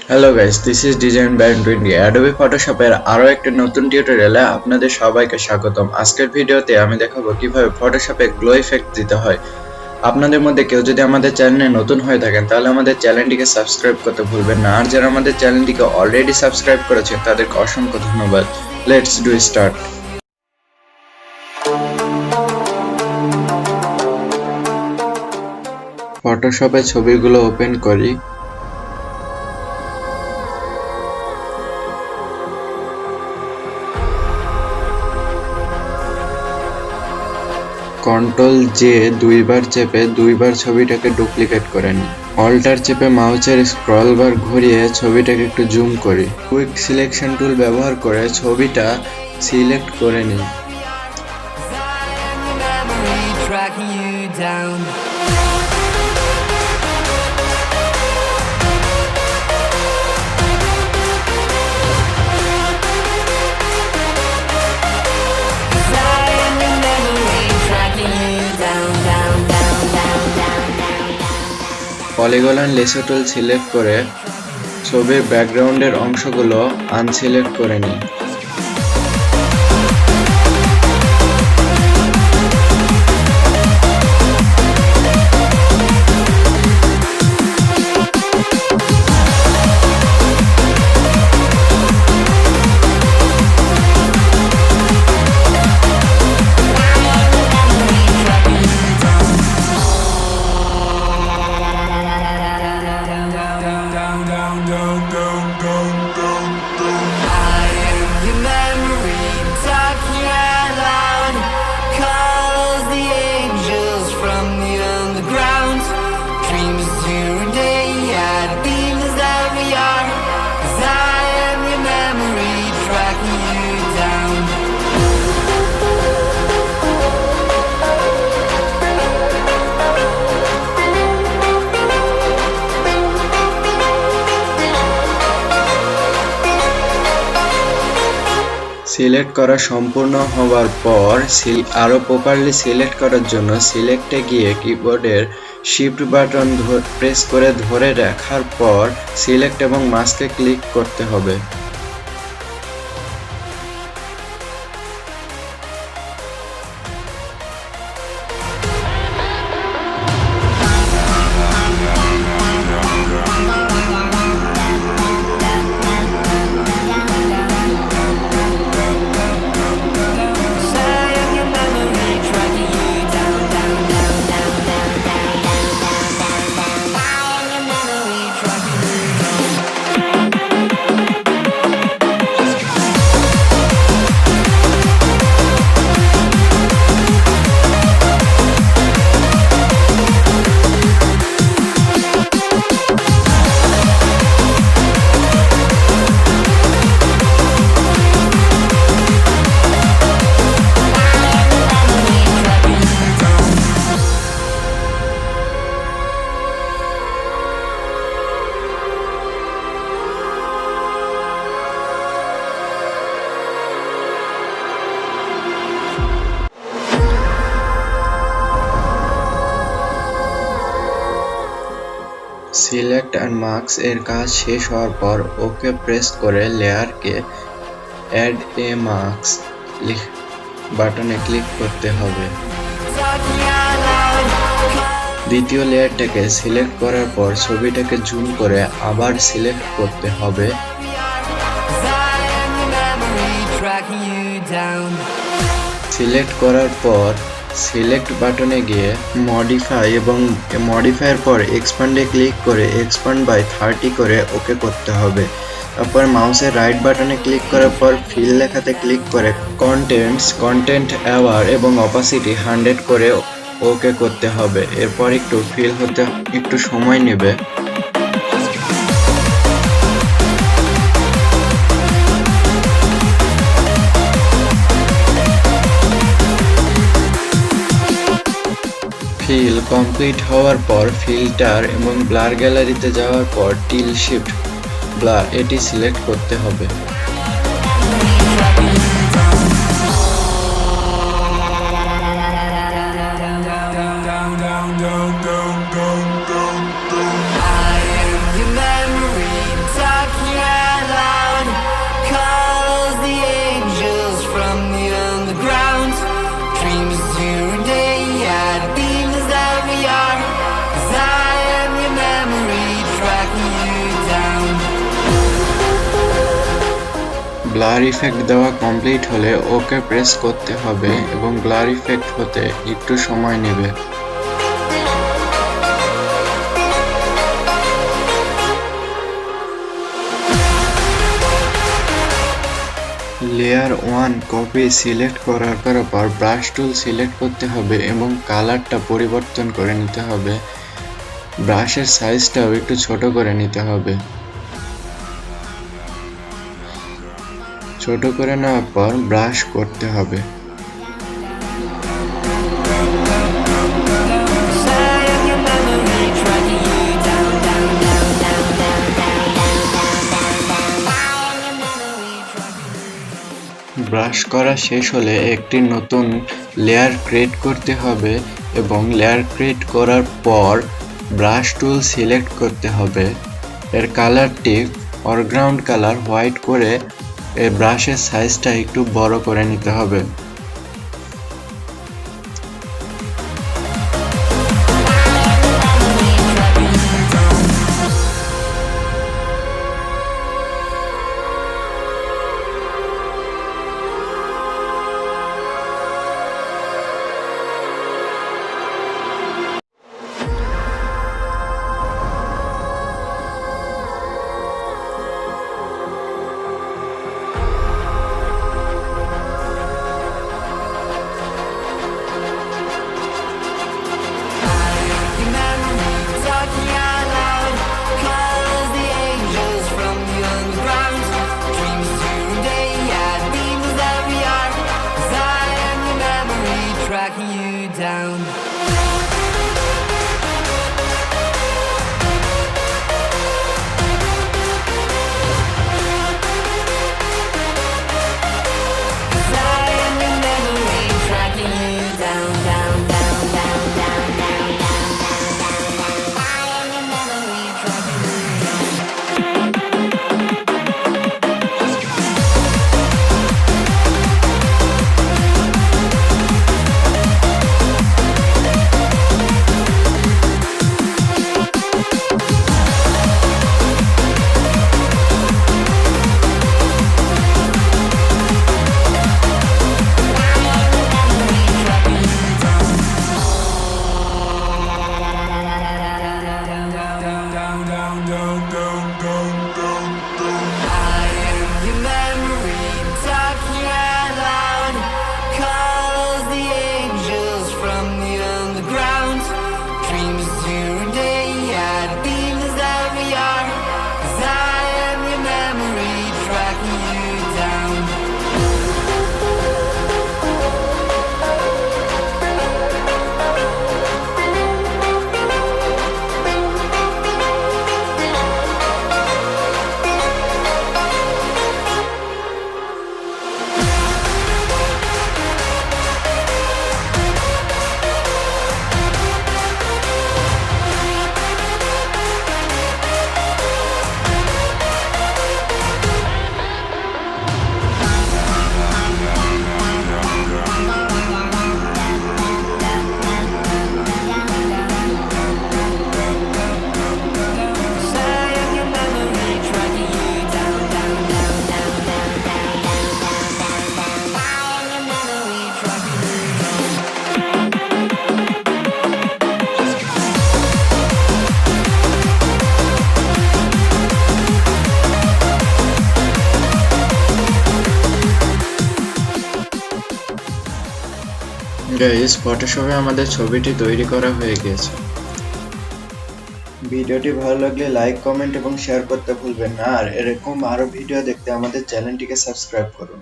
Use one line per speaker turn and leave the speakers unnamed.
Hello guys, this is design by 20 Adobe ফটোশপের আরো একটা নতুন টিউটোরিয়ালে আপনাদের সবাইকে স্বাগতম। আজকের ভিডিওতে আমি দেখাবো কিভাবে ফটোশপে গ্লো ইফেক্ট দিতে হয়। আপনাদের মধ্যে কেউ যদি আমাদের চ্যানেলে নতুন হয়ে থাকেন তাহলে আমাদের চ্যানেলটিকে সাবস্ক্রাইব করতে ভুলবেন না, আর যারা আমাদের চ্যানেলটিকে অলরেডি সাবস্ক্রাইব করেছেন তাদেরকে অসংখ্য ধন্যবাদ। Let's do start. ফটোশপে ছবিগুলো ওপেন করি। কন্ট্রোল জে দুইবার চেপে দুইবার ছবিটাকে ডুপ্লিকেট করে নিই। অল্টার চেপে মাউসের স্ক্রল বার ঘুরিয়ে ছবিটাকে একটু জুম করি। কুইক সিলেকশন টুল ব্যবহার করে ছবিটা সিলেক্ট করে নিই। Polygon and lasso tool select করে ছবির ব্যাকগ্রাউন্ডের অংশগুলো আনসিলেক্ট করে নিই। সিলেক্ট করা সম্পূর্ণ হওয়ার পর আরো প্রপারলি সিলেক্ট করার জন্য সিলেক্টে গিয়ে কিবোর্ডের শিফট বাটন প্রেস করে ধরে রাখার পর সিলেক্ট এবং মাস্কে ক্লিক করতে হবে। সিলেক্ট অ্যান্ড মার্কস এর কাজ শেষ হওয়ার পর ওকে প্রেস করে লেয়ারকে অ্যাড এ মার্কস বাটনে ক্লিক করতে হবে। দ্বিতীয় লেয়ারটাকে সিলেক্ট করার পর ছবিটাকে জুম করে আবার সিলেক্ট করতে হবে। সিলেক্ট করার পর সিলেক্ট বাটনে গিয়ে মডিফাই এবং মডিফাইয়ের পর এক্সপ্যান্ডে ক্লিক করে এক্সপ্যান্ড বাই 30 করে ওকে করতে হবে। তারপর মাউসের রাইট বাটনে ক্লিক করার পর ফিল লেখাতে ক্লিক করে কন্টেন্ট অ্যাওয়ার এবং অপাসিটি 100 করে ওকে করতে হবে। এরপর একটু ফিল হতে একটু সময় নেবে। ফিল কমপ্লিট হওয়ার পর ফিল্টার এবং ব্লার গ্যালারিতে যাওয়ার পর টিল শিফট ব্লার এটি সিলেক্ট করতে হবে। I am your memory. Blur effect দেওয়া কমপ্লিট হলে ওকে প্রেস করতে হবে এবং ব্লার ইফেক্ট হতে একটু সময় নেবে। লেয়ার 1 কপি সিলেক্ট করার পর ব্রাশ টুল সিলেক্ট করতে হবে এবং কালারটা পরিবর্তন করে নিতে হবে। ব্রাশের সাইজটাও একটু ছোট করে নিতে হবে। ছোট করে নেওয়ার পর ব্রাশ করতে হবে। ব্রাশ করা শেষ হলে একটি নতুন লেয়ার ক্রিয়েট করতে হবে এবং লেয়ার ক্রিয়েট করার পর ব্রাশ টুল সিলেক্ট করতে হবে। এর কালারটি ফরগ্রাউন্ড কালার হোয়াইট করে এই ব্রাশের সাইজটা একটু বড় করে নিতে হবে। গাইস, ফটোশপে আমাদের ছবিটি তৈরি করা হয়ে গেছে। ভিডিওটি ভালো লাগলে লাইক, কমেন্ট এবং শেয়ার করতে ভুলবেন না। আর এরকম আরো ভিডিও দেখতে আমাদের চ্যানেলটিকে সাবস্ক্রাইব করুন।